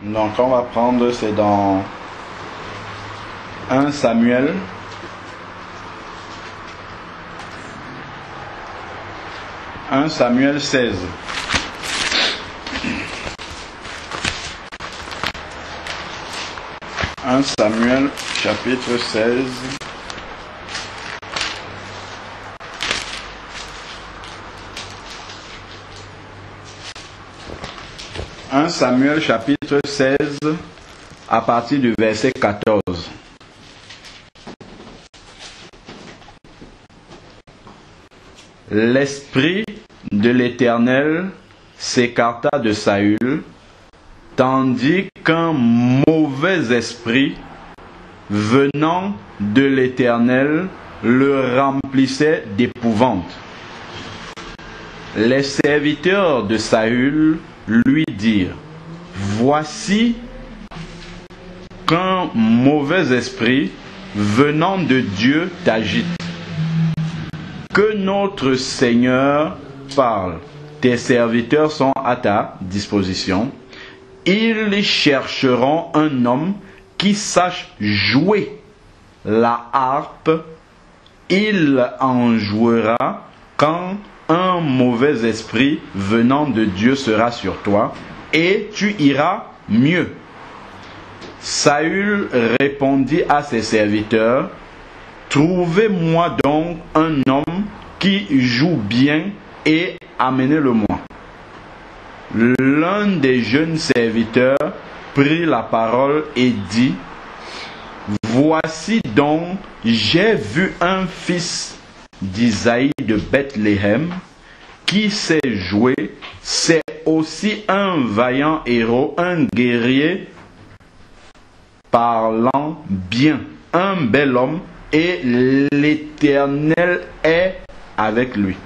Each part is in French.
Donc on va prendre, c'est dans 1 Samuel. « 1 Samuel 16. » 1 Samuel chapitre 16. « 1 Samuel chapitre 16 à partir du verset 14. L'esprit de l'Éternel s'écarta de Saül, tandis qu'un mauvais esprit venant de l'Éternel le remplissait d'épouvante. Les serviteurs de Saül lui dirent: voici qu'un mauvais esprit venant de Dieu t'agite. Que notre Seigneur parle. Tes serviteurs sont à ta disposition. Ils chercheront un homme qui sache jouer la harpe. Il en jouera quand un mauvais esprit venant de Dieu sera sur toi, et tu iras mieux. Saül répondit à ses serviteurs: trouvez-moi donc un homme qui joue bien et amenez-le-moi. L'un des jeunes serviteurs prit la parole et dit: voici donc, j'ai vu un fils d'Isaïe de Bethléem qui sait jouer, c'est aussi un vaillant héros, un guerrier parlant bien, un bel homme, et l'Éternel est avec lui.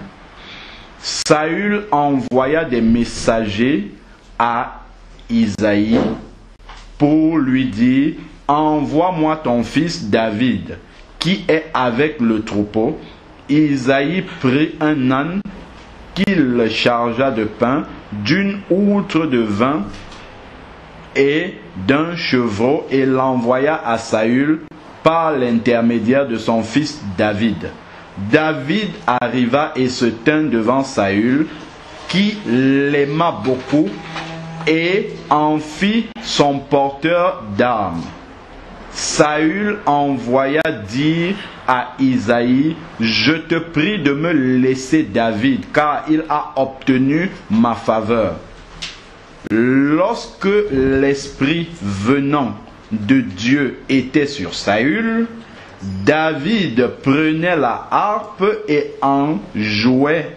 Saül envoya des messagers à Isaïe pour lui dire: envoie-moi ton fils David qui est avec le troupeau. Isaïe prit un âne qu'il chargea de pain, d'une outre de vin et d'un chevreau, et l'envoya à Saül par l'intermédiaire de son fils David. David arriva et se tint devant Saül, qui l'aima beaucoup, et en fit son porteur d'armes. Saül envoya dire à Isaïe: je te prie de me laisser David, car il a obtenu ma faveur. Lorsque l'esprit venant de Dieu était sur Saül, David prenait la harpe et en jouait.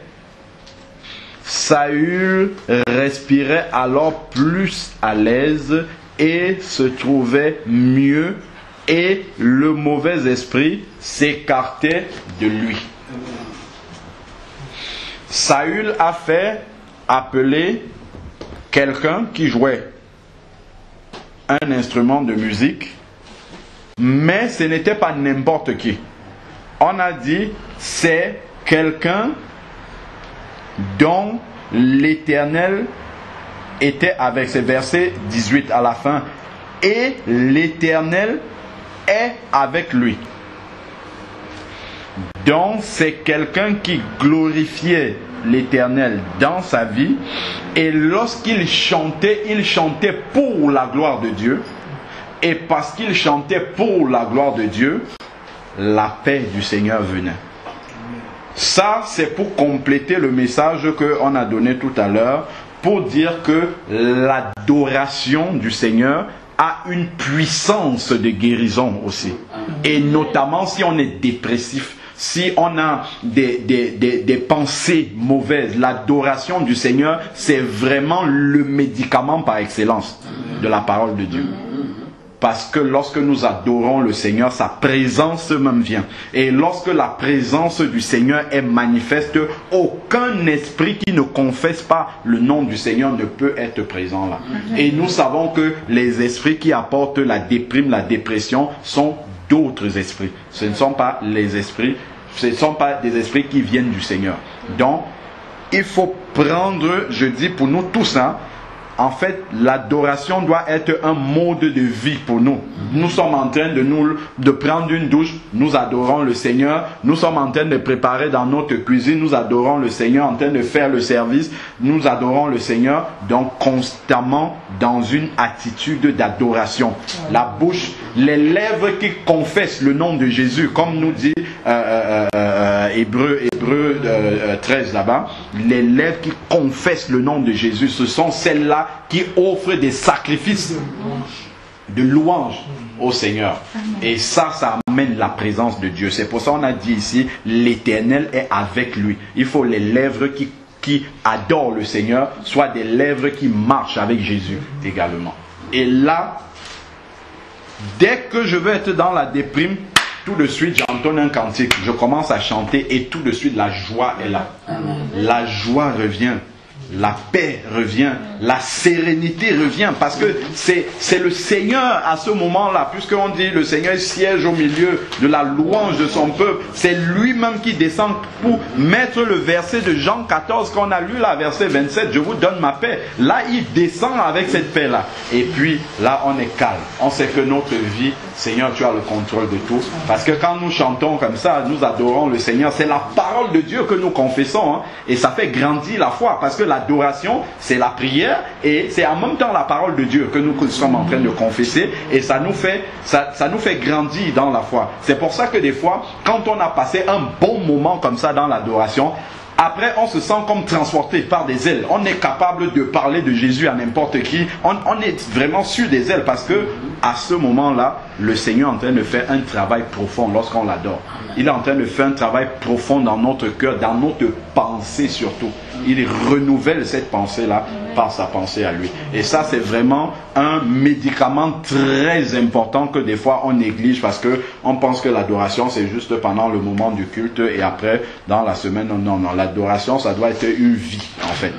Saül respirait alors plus à l'aise et se trouvait mieux, et le mauvais esprit s'écartait de lui. Saül a fait appeler quelqu'un qui jouait un instrument de musique, mais ce n'était pas n'importe qui. On a dit: c'est quelqu'un dont l'Éternel était avec. C'est verset 18 à la fin. Et l'Éternel est avec lui. Donc c'est quelqu'un qui glorifiait l'Éternel dans sa vie, et lorsqu'il chantait pour la gloire de Dieu, et parce qu'il chantait pour la gloire de Dieu, la paix du Seigneur venait. Ça, c'est pour compléter le message qu'on a donné tout à l'heure, pour dire que l'adoration du Seigneur a une puissance de guérison aussi. Et notamment si on est dépressif, si on a des pensées mauvaises, l'adoration du Seigneur, c'est vraiment le médicament par excellence de la parole de Dieu. Parce que lorsque nous adorons le Seigneur, sa présence même vient. Et lorsque la présence du Seigneur est manifeste, aucun esprit qui ne confesse pas le nom du Seigneur ne peut être présent là. Et nous savons que les esprits qui apportent la déprime, la dépression, sont d'autres esprits. Ce ne sont pas les esprits, ce ne sont pas des esprits qui viennent du Seigneur. Donc, il faut prendre, je dis pour nous tous, en fait, l'adoration doit être un mode de vie pour nous. Nous sommes en train de prendre une douche, nous adorons le Seigneur. Nous sommes en train de préparer dans notre cuisine, nous adorons le Seigneur. En train de faire le service, nous adorons le Seigneur. Donc, constamment dans une attitude d'adoration. La bouche, les lèvres qui confessent le nom de Jésus, comme nous dit Hébreux 13 là-bas, les lèvres qui confessent le nom de Jésus, ce sont celles-là qui offrent des sacrifices de louange au Seigneur. Et ça amène la présence de Dieu. C'est pour ça qu'on a dit ici, l'Éternel est avec lui. Il faut les lèvres qui adorent le Seigneur, soit des lèvres qui marchent avec Jésus également. Et là, dès que je veux être dans la déprime, tout de suite j'entonne un cantique, je commence à chanter et tout de suite la joie est là. La joie revient. La paix revient, la sérénité revient, parce que c'est le Seigneur à ce moment-là, puisqu'on dit le Seigneur siège au milieu de la louange de son peuple, c'est lui-même qui descend pour mettre le verset de Jean 14 qu'on a lu là, verset 27, je vous donne ma paix. Là, il descend avec cette paix-là. Et puis là, on est calme. On sait que notre vie, Seigneur, tu as le contrôle de tout. Parce que quand nous chantons comme ça, nous adorons le Seigneur, c'est la parole de Dieu que nous confessons, hein, et ça fait grandir la foi, parce que l'adoration, c'est la prière et c'est en même temps la parole de Dieu que nous sommes en train de confesser, et ça nous fait grandir dans la foi. C'est pour ça que des fois, quand on a passé un bon moment comme ça dans l'adoration, après on se sent comme transporté par des ailes. On est capable de parler de Jésus à n'importe qui. On est vraiment sur des ailes, parce que à ce moment-là, le Seigneur est en train de faire un travail profond lorsqu'on l'adore. Il est en train de faire un travail profond dans notre cœur, dans notre pensée surtout. Il renouvelle cette pensée-là par sa pensée à lui. Et ça, c'est vraiment un médicament très important que des fois on néglige, parce qu'on pense que l'adoration, c'est juste pendant le moment du culte et après, dans la semaine. Non. L'adoration, ça doit être une vie, en fait.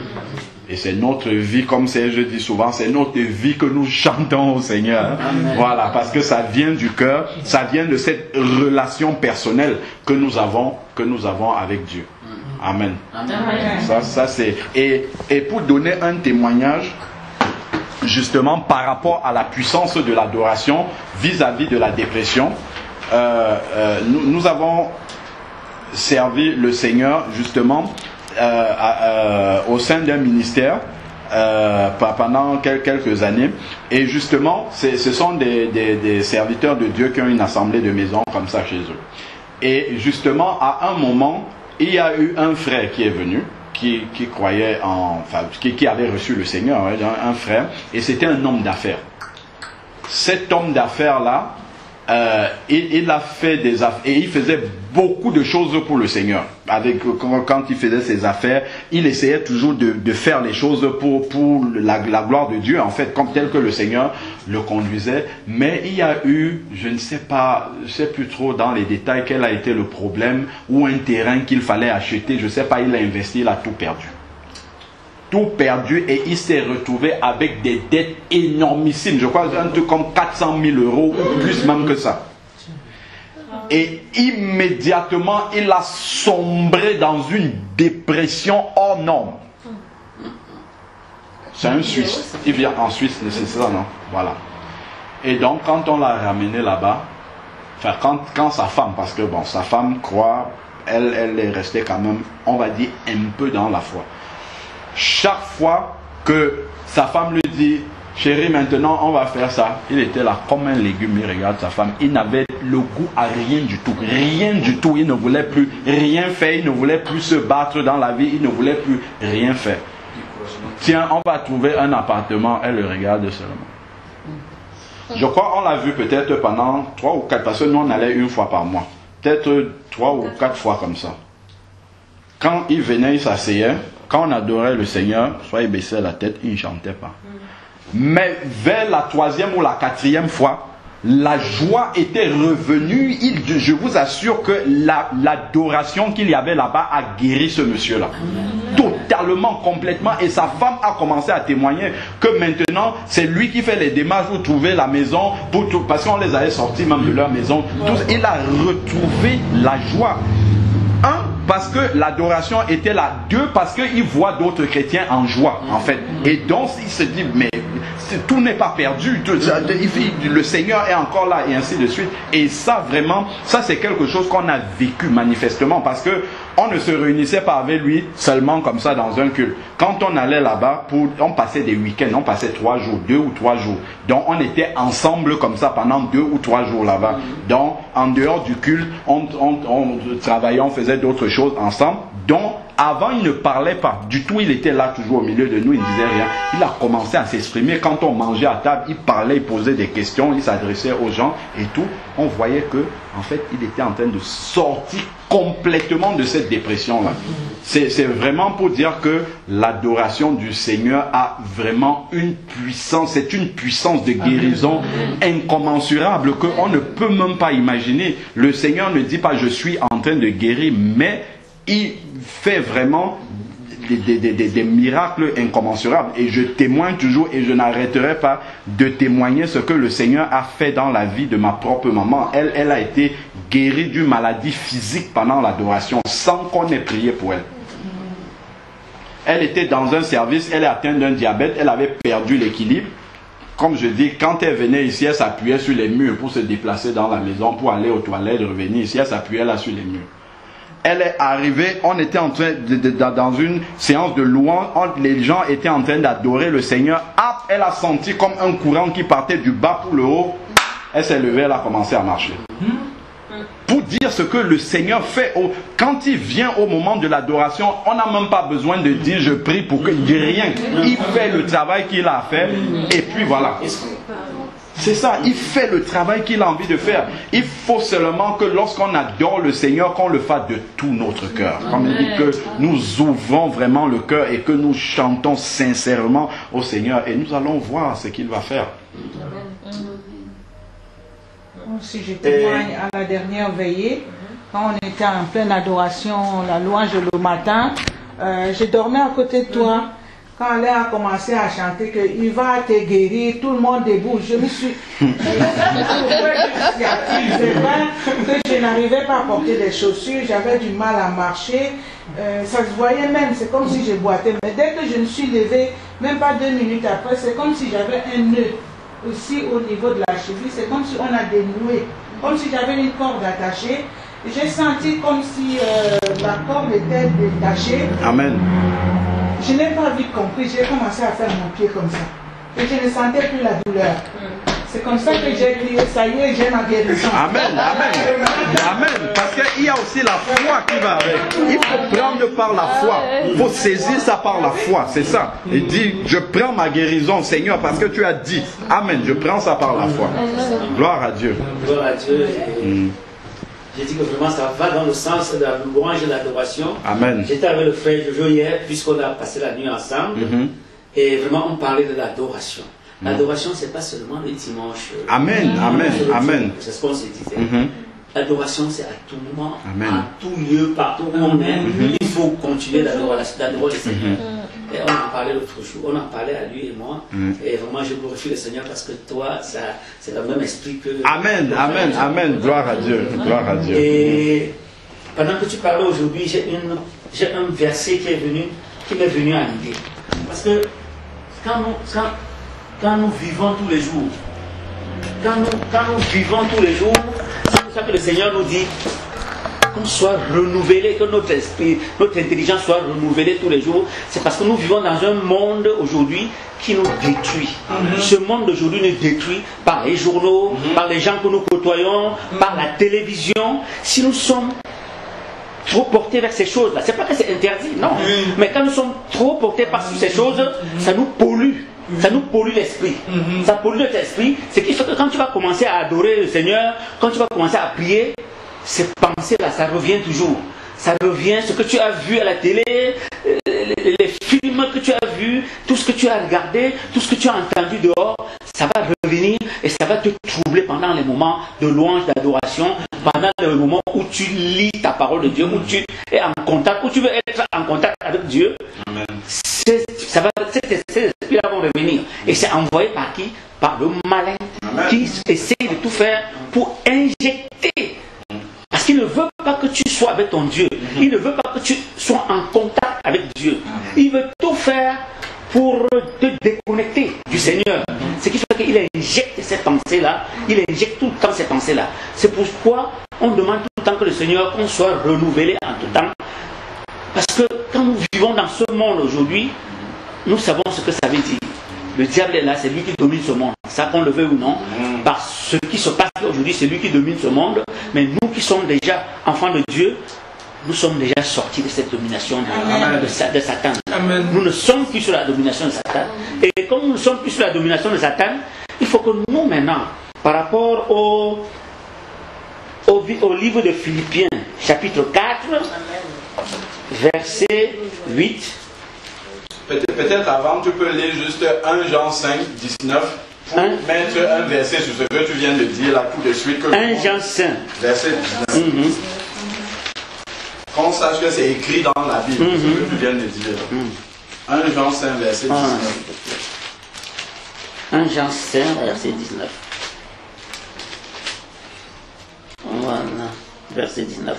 Et c'est notre vie, comme je dis souvent, c'est notre vie que nous chantons au Seigneur. Voilà, parce que ça vient du cœur, ça vient de cette relation personnelle que nous avons avec Dieu. Amen. Ça c'est. Et pour donner un témoignage, justement, par rapport à la puissance de l'adoration vis-à-vis de la dépression, nous avons servi le Seigneur, justement, au sein d'un ministère pendant quelques années, et justement ce sont des serviteurs de Dieu qui ont une assemblée de maison comme ça chez eux, et justement à un moment il y a eu un frère qui est venu, qui croyait qui avait reçu le Seigneur, un frère, et c'était un homme d'affaires. Cet homme d'affaires là, il a fait des affaires, et il faisait beaucoup de choses pour le Seigneur. Quand il faisait ses affaires, il essayait toujours de faire les choses pour la gloire de Dieu, en fait, comme tel que le Seigneur le conduisait. Mais il y a eu, je ne sais plus trop dans les détails quel a été le problème, ou un terrain qu'il fallait acheter, je ne sais pas, il a investi, il a tout perdu. Tout perdu, et il s'est retrouvé avec des dettes énormissimes. Je crois un truc comme 400 000 euros, ou plus même que ça. Et immédiatement, il a sombré dans une dépression hors norme. C'est un Suisse. Il vient en Suisse, c'est ça, non? Voilà. Et donc, quand on l'a ramené là-bas, quand sa femme, parce que bon, sa femme croit, elle est restée quand même, on va dire, un peu dans la foi. Chaque fois que sa femme lui dit, chérie, maintenant on va faire ça, il était là comme un légume. Il regarde sa femme, il n'avait le goût à rien du tout, il ne voulait plus rien faire, il ne voulait plus se battre dans la vie, il ne voulait plus rien faire. Tiens, on va trouver un appartement. Elle le regarde seulement. Je crois qu'on l'a vu peut-être pendant 3 ou 4, parce que nous on allait une fois par mois, peut-être 3 ou 4 fois comme ça. Quand il venait, il s'asseyait. Quand on adorait le Seigneur, soit il baissait la tête, il ne chantait pas. Mais vers la 3e ou la 4e fois, la joie était revenue. Je vous assure que l'adoration qu'il y avait là-bas a guéri ce monsieur-là. Totalement, complètement. Et sa femme a commencé à témoigner que maintenant, c'est lui qui fait les démarches pour trouver la maison, parce qu'on les avait sortis même de leur maison. Il a retrouvé la joie. parce que l'adoration était là. 2, parce qu'il voit d'autres chrétiens en joie, en fait. Et donc, il se dit, mais tout n'est pas perdu. Le Seigneur est encore là, et ainsi de suite. Et ça, vraiment, ça c'est quelque chose qu'on a vécu manifestement, parce que on ne se réunissait pas avec lui seulement comme ça dans un culte. Quand on allait là-bas, on passait des week-ends, on passait 3 jours, 2 ou 3 jours. Donc on était ensemble comme ça pendant 2 ou 3 jours là-bas. Donc en dehors du culte, on travaillait, on faisait d'autres choses ensemble. Donc avant, il ne parlait pas du tout, il était là toujours au milieu de nous, il ne disait rien. Il a commencé à s'exprimer. Quand on mangeait à table, il parlait, il posait des questions, il s'adressait aux gens et tout. On voyait que, en fait, il était en train de sortir complètement de cette dépression-là. C'est vraiment pour dire que l'adoration du Seigneur a vraiment une puissance, c'est une puissance de guérison incommensurable qu'on ne peut même pas imaginer. Le Seigneur ne dit pas « je suis en train de guérir », mais il fait vraiment des miracles incommensurables. Et je témoigne toujours et je n'arrêterai pas de témoigner ce que le Seigneur a fait dans la vie de ma propre maman. Elle a été guérie d'une maladie physique pendant l'adoration sans qu'on ait prié pour elle. Elle était dans un service, elle est atteinte d'un diabète, elle avait perdu l'équilibre. Comme je dis, quand elle venait ici, elle s'appuyait sur les murs pour se déplacer dans la maison, pour aller aux toilettes, revenir ici, elle s'appuyait là sur les murs. Elle est arrivée, on était en train dans une séance de louange, les gens étaient en train d'adorer le Seigneur. Elle a senti comme un courant qui partait du bas pour le haut. Elle s'est levée, elle a commencé à marcher. Pour dire ce que le Seigneur fait, quand il vient au moment de l'adoration, on n'a même pas besoin de dire je prie pour que il dit rien. Il fait le travail qu'il a à faire et puis voilà. C'est ça, il fait le travail qu'il a envie de faire. Il faut seulement que lorsqu'on adore le Seigneur, qu'on le fasse de tout notre cœur. Comme il dit que nous ouvrons vraiment le cœur et que nous chantons sincèrement au Seigneur. Et nous allons voir ce qu'il va faire. Si je témoigne à la dernière veillée, quand on était en pleine adoration, la louange le matin, je dormais à côté de toi. Quand elle a commencé à chanter qu'il va te guérir, tout le monde debout, je me suis... C'est vrai que je n'arrivais pas à porter des chaussures, j'avais du mal à marcher, ça se voyait même, c'est comme si je boitais. Mais dès que je me suis levée, même pas 2 minutes après, c'est comme si j'avais un nœud aussi au niveau de la cheville, c'est comme si on a dénoué, comme si j'avais une corde attachée. J'ai senti comme si la corde était détachée. Amen. Je n'ai pas vite compris, j'ai commencé à faire mon pied comme ça. Et je ne sentais plus la douleur. C'est comme ça que j'ai crié, ça y est, j'ai ma guérison. Amen, amen, amen. Parce qu'il y a aussi la foi qui va avec. Il faut prendre par la foi. Il faut saisir ça par la foi, c'est ça. Il dit, je prends ma guérison, Seigneur, parce que tu as dit. Amen, je prends ça par la foi. Gloire à Dieu. Gloire à Dieu. J'ai dit que vraiment ça va dans le sens de la louange et de l'adoration. Amen. J'étais avec le frère Jojo hier, puisqu'on a passé la nuit ensemble. Et vraiment, on parlait de l'adoration. L'adoration, ce n'est pas seulement le dimanche. Amen, amen, amen. C'est ce qu'on se disait. L'adoration, c'est à tout moment, amen. À tout lieu, partout où on est. Il faut continuer d'adorer le Seigneur. Et on en parlait l'autre jour, on en parlait à lui et moi. Et vraiment, je glorifie le Seigneur parce que toi, c'est le même esprit que... Amen, amen, amen. Gloire à Dieu, gloire à Dieu. Et pendant que tu parlais aujourd'hui, j'ai un verset qui m'est venu à l'idée. Parce que quand nous vivons tous les jours, c'est pour ça que le Seigneur nous dit qu'on soit renouvelé, que notre esprit, notre intelligence soit renouvelée tous les jours. C'est parce que nous vivons dans un monde aujourd'hui qui nous détruit. Ce monde d'aujourd'hui nous détruit par les journaux, par les gens que nous côtoyons, par la télévision. Si nous sommes trop portés vers ces choses-là, c'est pas que c'est interdit, non. Mais quand nous sommes trop portés par ces choses, ça nous pollue. Ça nous pollue l'esprit. Ça pollue notre esprit. Ce qui fait que quand tu vas commencer à adorer le Seigneur, quand tu vas commencer à prier, ces pensées-là, ça revient toujours. Ça revient, ce que tu as vu à la télé, les films que tu as vus, tout ce que tu as regardé, tout ce que tu as entendu dehors, ça va revenir et ça va te troubler pendant les moments de louange, d'adoration, pendant les moments où tu lis ta parole de Dieu, où tu es en contact, où tu veux être en contact avec Dieu. Amen. Ces esprits-là vont revenir. Et c'est envoyé par qui? Par le malin. Amen. Qui essaie de tout faire pour injecter. Parce qu'il ne veut pas que tu sois avec ton Dieu. Il ne veut pas que tu sois en contact avec Dieu. Il veut tout faire pour te déconnecter du Seigneur. Ce qui fait qu'il injecte ces pensées-là, il injecte tout le temps ces pensées-là. C'est pourquoi on demande tout le temps que le Seigneur, qu'on soit renouvelé en tout temps. Parce que quand nous vivons dans ce monde aujourd'hui, nous savons ce que ça veut dire. Le diable est là, c'est lui qui domine ce monde. Ça, qu'on le veut ou non, par ce qui se passe aujourd'hui, c'est lui qui domine ce monde. Mais nous qui sommes déjà enfants de Dieu, nous sommes déjà sortis de cette domination de Satan. Amen. Nous ne sommes plus sur la domination de Satan. Et comme nous ne sommes plus sur la domination de Satan, il faut que nous maintenant, par rapport au livre de Philippiens, chapitre 4, verset 8. Peut-être avant, tu peux lire juste 1 Jean 5, 19. Pour mettre un verset sur ce que tu viens de dire là tout de suite. Que 1 Jean 5. Verset 19. Qu'on sache que c'est écrit dans la Bible, ce que tu viens de dire. 1 Jean 5, verset 19. 1 Jean 5, verset 19. Voilà, verset 19.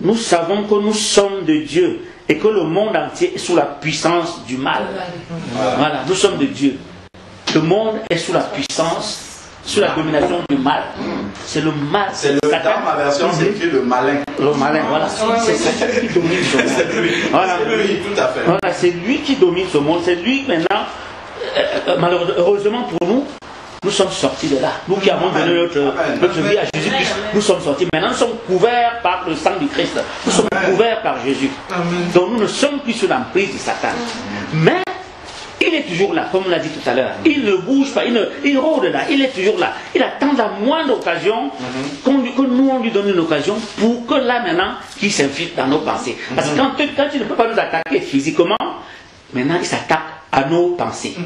Nous savons que nous sommes de Dieu et que le monde entier est sous la puissance du mal. Voilà, nous sommes de Dieu. Le monde est sous la puissance, sous la domination du mal. C'est le mal. C'est le dans ma version, c'est écrit le malin. Le malin, voilà. C'est Satan qui domine ce monde. C'est lui. Voilà. C'est lui, tout à fait. Voilà, c'est lui qui domine ce monde. C'est lui maintenant. Heureusement pour nous, nous sommes sortis de là. Nous qui avons donné notre vie à Jésus-Christ, nous sommes sortis. Maintenant, nous sommes couverts par le sang du Christ. Nous sommes couverts par Jésus. Donc, nous ne sommes plus sous l'emprise de Satan. Mais, il est toujours là, comme on l'a dit tout à l'heure. Il ne bouge pas, il rôde là, il est toujours là. Il attend la moindre occasion que nous, on lui donne une occasion pour que là, maintenant, qu'il s'infiltre dans nos pensées. Parce que quand il ne peut pas nous attaquer physiquement, maintenant, il s'attaque à nos pensées.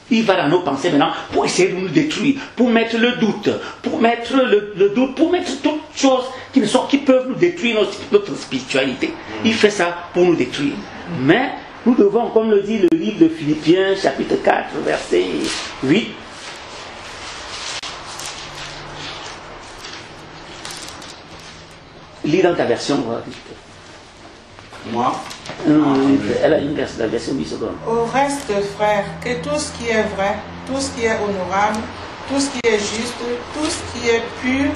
Il va dans nos pensées maintenant pour essayer de nous détruire, pour mettre le doute, pour mettre le doute, pour mettre toutes choses qui peuvent nous détruire notre spiritualité. Il fait ça pour nous détruire. Mais nous devons, comme le dit le livre de Philippiens, chapitre 4, verset 8, lis dans ta version. Moi elle a une version 8 secondes. Au reste, frères, que tout ce qui est vrai, tout ce qui est honorable, tout ce qui est juste, tout ce qui est pur,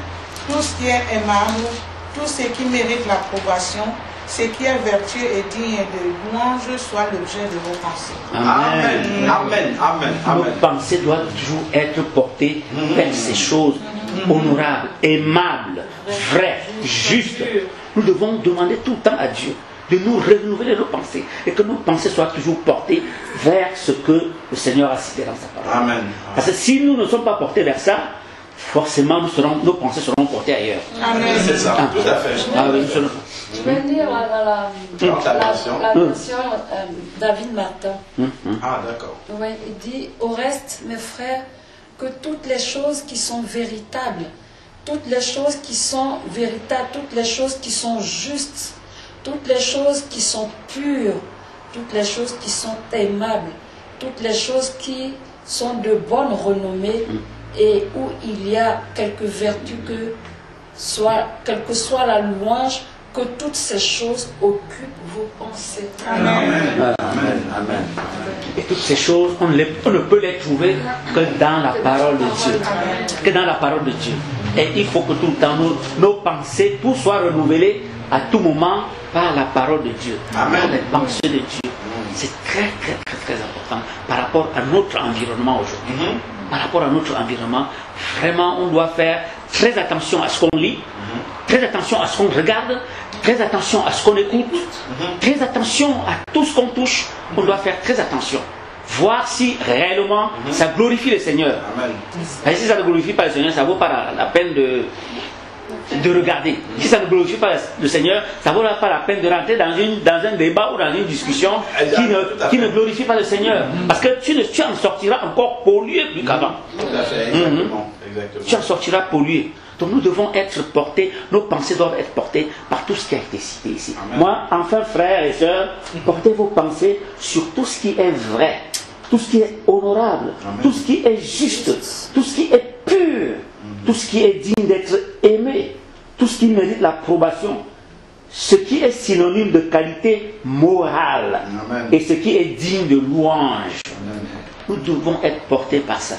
tout ce qui est aimable, tout ce qui mérite l'approbation, ce qui est vertueux et digne de louange soit l'objet de vos pensées. Amen. Amen. Amen. Amen. Nos pensées doivent toujours être portées vers ces choses honorables, aimables, vraies, justes. Nous devons demander tout le temps à Dieu de nous renouveler nos pensées et que nos pensées soient toujours portées vers ce que le Seigneur a cité dans sa parole. Amen. Parce que si nous ne sommes pas portés vers ça, forcément nos pensées seront portées ailleurs. Amen. C'est ça, tout à fait. Ah oui, je vais lire la version David Martin. Ah, d'accord. Oui, il dit: au reste, mes frères, que toutes les choses qui sont véritables, toutes les choses qui sont véritables, toutes les choses qui sont justes, toutes les choses qui sont pures, toutes les choses qui sont aimables, toutes les choses qui sont de bonne renommée et où il y a quelque vertu quelle que soit la louange, que toutes ces choses occupent vos pensées. Amen. Amen. Amen. Et toutes ces choses, on ne peut les trouver que dans la parole de Dieu. Que dans la parole de Dieu. Et il faut que tout le temps nos pensées, tout soit renouvelé à tout moment par la parole de Dieu. Amen. Par les pensées de Dieu. C'est très, très, très, très important par rapport à notre environnement aujourd'hui. Par rapport à notre environnement, vraiment, on doit faire très attention à ce qu'on lit, très attention à ce qu'on regarde, très attention à ce qu'on écoute, très attention à tout ce qu'on touche. On doit faire très attention. Voir si réellement ça glorifie le Seigneur. Amen. Et si ça ne glorifie pas le Seigneur, ça ne vaut pas la peine de regarder. Si ça ne glorifie pas le Seigneur, ça ne vaut pas la peine de rentrer dans un débat ou dans une discussion qui ne glorifie pas le Seigneur. Parce que tu en sortiras encore pollué plus qu'avant. Tout à fait, exactement. Tu en sortiras pollué. Donc nous devons être portés, nos pensées doivent être portées par tout ce qui a été cité ici. Amen. Moi, enfin, frères et sœurs, portez vos pensées sur tout ce qui est vrai, tout ce qui est honorable, tout ce qui est juste, tout ce qui est pur, tout ce qui est digne d'être aimé, tout ce qui mérite l'approbation, ce qui est synonyme de qualité morale. Amen. Et ce qui est digne de louange. Amen. Nous devons être portés par ça,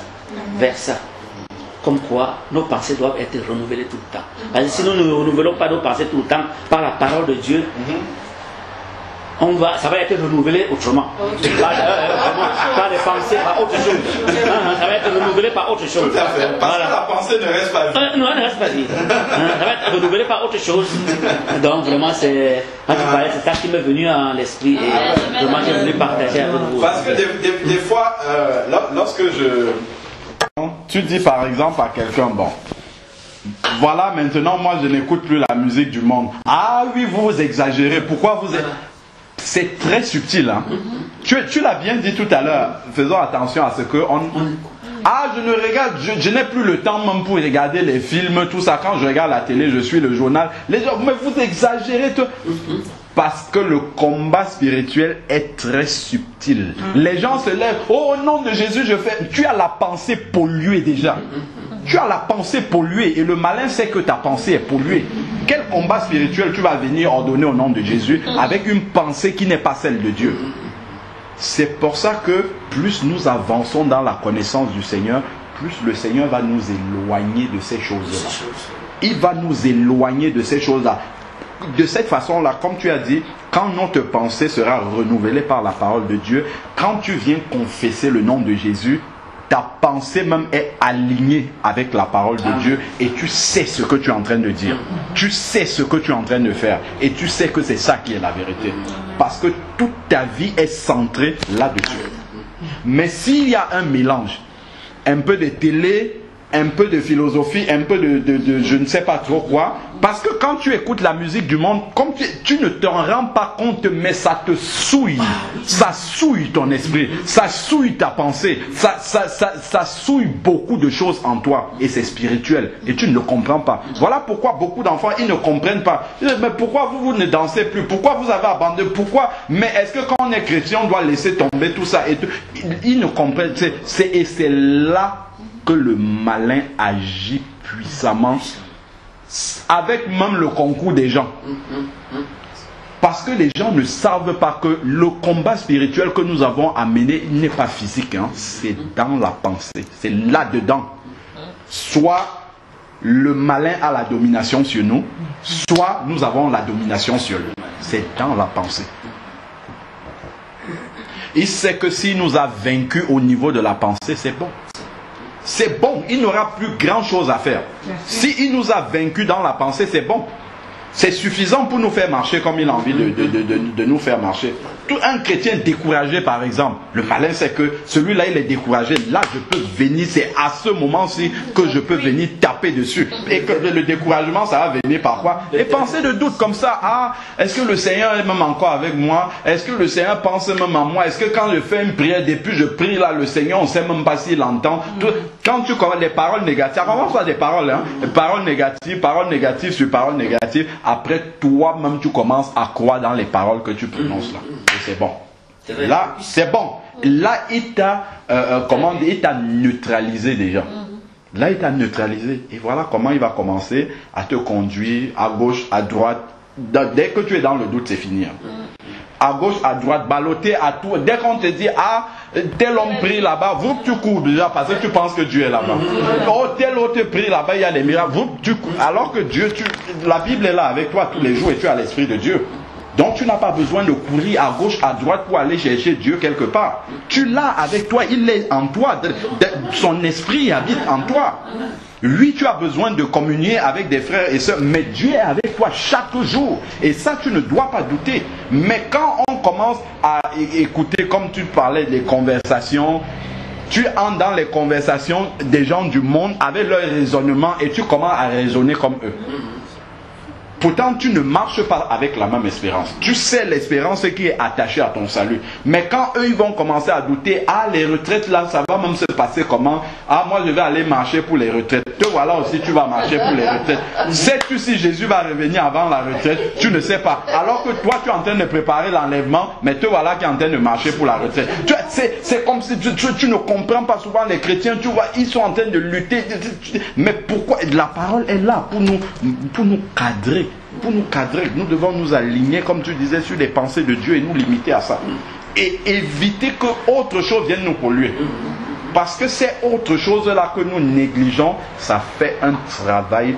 vers ça. Comme quoi, nos pensées doivent être renouvelées tout le temps. Parce que si nous ne renouvelons pas nos pensées tout le temps par la parole de Dieu, ça va être renouvelé autrement. Par les pensées, par autre chose. Ça va être renouvelé par autre chose. Tout à fait. Parce que la pensée ne reste pas vide. Non, elle ne reste pas vide. Ça va être renouvelé par autre chose. Donc vraiment, c'est quand tu parlais, c'est ça qui m'est venu à l'esprit et vraiment j'ai voulu partager avec vous. Parce que des fois, lorsque Tu dis par exemple à quelqu'un, bon, voilà, maintenant moi je n'écoute plus la musique du monde. Ah oui, vous exagérez. Pourquoi vous... C'est très subtil. Hein? Tu l'as bien dit tout à l'heure. Faisons attention à ce que... Ah, je ne regarde... Je n'ai plus le temps même pour regarder les films, tout ça. Quand je regarde la télé, je suis le journal. Les gens, mais vous exagérez tout. Parce que le combat spirituel est très subtil. Les gens se lèvent. Oh, au nom de Jésus, je fais... Tu as la pensée polluée déjà. Tu as la pensée polluée et le malin sait que ta pensée est polluée. Quel combat spirituel tu vas venir ordonner au nom de Jésus avec une pensée qui n'est pas celle de Dieu? C'est pour ça que plus nous avançons dans la connaissance du Seigneur, plus le Seigneur va nous éloigner de ces choses-là. Il va nous éloigner de ces choses-là. De cette façon-là, comme tu as dit, quand notre pensée sera renouvelée par la parole de Dieu, quand tu viens confesser le nom de Jésus, ta pensée même est alignée avec la parole de Dieu et tu sais ce que tu es en train de dire. Tu sais ce que tu es en train de faire et tu sais que c'est ça qui est la vérité. Parce que toute ta vie est centrée là-dessus. Mais s'il y a un mélange, un peu de télé, un peu de philosophie, un peu de je ne sais pas trop quoi, parce que quand tu écoutes la musique du monde, comme tu ne t'en rends pas compte, mais ça te souille. Ça souille ton esprit, ça souille ta pensée, ça souille beaucoup de choses en toi. Et c'est spirituel. Et tu ne le comprends pas. Voilà pourquoi beaucoup d'enfants, ils ne comprennent pas. Mais pourquoi vous ne dansez plus? Pourquoi vous avez abandonné? Pourquoi? Mais est-ce que quand on est chrétien, on doit laisser tomber tout ça? Et ils ne comprennent. Et c'est là que le malin agit puissamment, avec même le concours des gens. Parce que les gens ne savent pas que le combat spirituel que nous avons à mener n'est pas physique, hein, c'est dans la pensée, c'est là-dedans. Soit le malin a la domination sur nous, soit nous avons la domination sur lui. C'est dans la pensée. Il sait que s'il nous a vaincus au niveau de la pensée, c'est bon. C'est bon, il n'aura plus grand chose à faire. S'il nous a vaincus dans la pensée, c'est bon. C'est suffisant pour nous faire marcher comme il a envie de nous faire marcher. Tout un chrétien découragé, par exemple, le malin c'est que celui-là il est découragé. Là je peux venir, c'est à ce moment-ci que je peux venir taper dessus. Et que le découragement ça va venir par quoi? Les pensées de doute comme ça. Ah, est-ce que le Seigneur est même encore avec moi? Est-ce que le Seigneur pense même à moi? Est-ce que quand je fais une prière, depuis je prie là, le Seigneur on ne sait même pas s'il entend? Quand tu commences les paroles négatives, comment faire des paroles, hein? Paroles négatives sur paroles négatives. Après, toi-même, tu commences à croire dans les paroles que tu prononces là. Et c'est bon. Là, c'est bon. Là, il t'a neutralisé déjà. Là, il t'a neutralisé. Et voilà comment il va commencer à te conduire à gauche, à droite. Dès que tu es dans le doute, c'est fini. À gauche, à droite, balloter à tout. Dès qu'on te dit, ah, tel homme prie là-bas, vous tu cours déjà parce que tu penses que Dieu est là-bas. Oh, tel autre prie là-bas, il y a des miracles. Vous, tu cours. Alors que Dieu, la Bible est là avec toi tous les jours et tu as l'Esprit de Dieu. Donc tu n'as pas besoin de courir à gauche, à droite pour aller chercher Dieu quelque part. Tu l'as avec toi, il est en toi. Son esprit habite en toi. Oui, tu as besoin de communier avec des frères et sœurs, mais Dieu est avec toi chaque jour. Et ça, tu ne dois pas douter. Mais quand on commence à écouter, comme tu parlais des conversations, tu entres dans les conversations des gens du monde avec leur raisonnement et tu commences à raisonner comme eux. Pourtant, tu ne marches pas avec la même espérance. Tu sais l'espérance qui est attachée à ton salut. Mais quand eux, ils vont commencer à douter, ah, les retraites là, ça va même se passer comment? Ah, moi, je vais aller marcher pour les retraites. Te voilà aussi, tu vas marcher pour les retraites. Sais-tu si Jésus va revenir avant la retraite? Tu ne sais pas. Alors que toi, tu es en train de préparer l'enlèvement, mais te voilà qui est en train de marcher pour la retraite. C'est comme si tu ne comprends pas souvent les chrétiens, tu vois, ils sont en train de lutter. Mais pourquoi? La parole est là pour nous cadrer. Pour nous cadrer, nous devons nous aligner, comme tu disais, sur les pensées de Dieu et nous limiter à ça. Et éviter que autre chose vienne nous polluer. Parce que ces autres choses-là que nous négligeons, ça fait un travail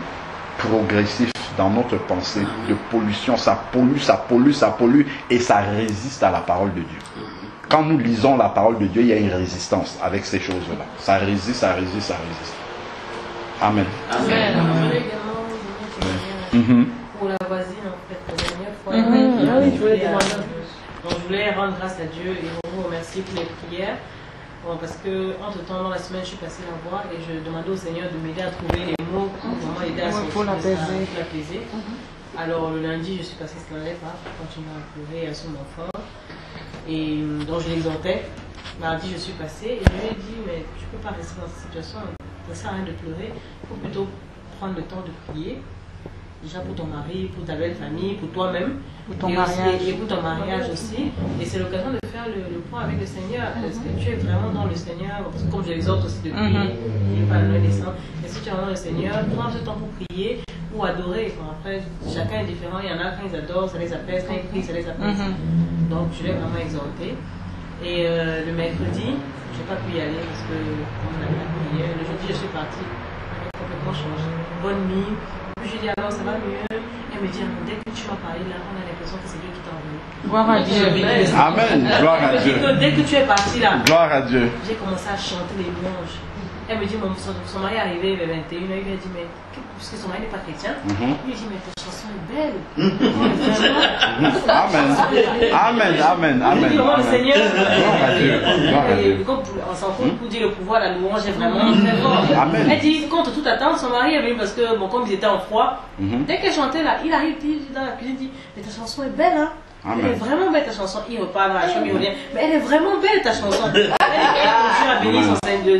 progressif dans notre pensée de pollution. Ça pollue et ça résiste à la parole de Dieu. Quand nous lisons la parole de Dieu, il y a une résistance avec ces choses-là. Ça résiste. Amen. Pour la voisine, en fait, la dernière fois, je voulais rendre grâce à Dieu et vous remercier pour les prières. Bon, parce que entre temps dans la semaine je suis passée la voir et je demandais au Seigneur de m'aider à trouver les mots pour vraiment aider à sortir l'apaiser. Alors le lundi je suis passée ce n'allait pas, je continue à pleurer sur mon enfant et donc je l'exhortais. Mardi je suis passée et je lui ai dit mais tu peux pas rester dans cette situation, ça sert à rien de pleurer, il faut plutôt prendre le temps de prier. Déjà pour ton mari, pour ta belle famille, pour toi-même, pour ton mariage. Et pour ton mariage aussi. Et c'est l'occasion de faire le point avec le Seigneur. Est-ce que tu es vraiment dans le Seigneur? Parce que comme je l'exhorte aussi de prier, il n'est pas loin des saints. Est-ce que tu es vraiment dans le Seigneur? Prends ce temps pour prier, pour adorer. Après, chacun est différent. Il y en a quand ils adorent, ça les apaise. Quand ils prient, ça les apaise. Donc je l'ai vraiment exhorté. Et le mercredi, je n'ai pas pu y aller parce que on n'a pas prié. Le jeudi, je suis partie. J'avais complètement changé. Bonne nuit. Je lui dis alors ça va mieux. Elle me dit dès que tu m'as parlé là, on a l'impression que c'est Dieu qui t'a envoyé. Gloire à Dieu. Amen. Gloire à Dieu. Dès que tu es parti là, gloire à Dieu. J'ai commencé à chanter les louanges. Elle me dit son mari est arrivé vers 21h, il lui a dit mais puisque son mari n'est pas chrétien, il lui dit mais ta chanson est belle. Amen. Comment le Seigneur, gloire à Dieu. on s'en fout pour dire le pouvoir, la louange est vraiment très fort. Elle dit contre toute attente, son mari est venu parce que bon, comme ils étaient en froid, dès qu'elle chantait là, il arrive dans la cuisine, il dit mais ta chanson est belle hein. Elle est vraiment belle ta chanson. Il repart dans la chambre, il revient. Mais elle est vraiment belle ta chanson. Elle a béni son Seigneur.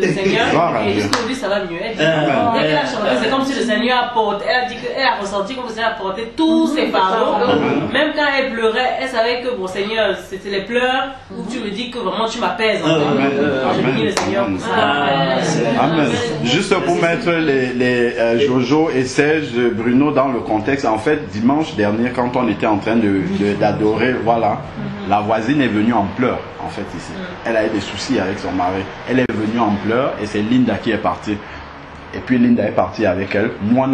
Et jusqu'aujourd'hui ça va mieux. Elle dit, dès qu'elle a chanté, c'est comme si le Seigneur apporte. Elle a dit qu'elle a ressenti comme le Seigneur apportait tous ses fardeaux. Même quand elle pleurait, elle savait que bon Seigneur, c'était les pleurs où tu me dis que vraiment tu m'apaises. Je bénis le Seigneur pour ça. Amen. Juste pour mettre les Jojo et Serge de Bruno dans le contexte, en fait, dimanche dernier, quand on était en train d'adorer, voilà, la voisine est venue en pleurs, en fait, ici. Elle a eu des soucis avec son mari. Elle est venue en pleurs et c'est Linda qui est partie. Et puis Linda est partie avec elle. Moi,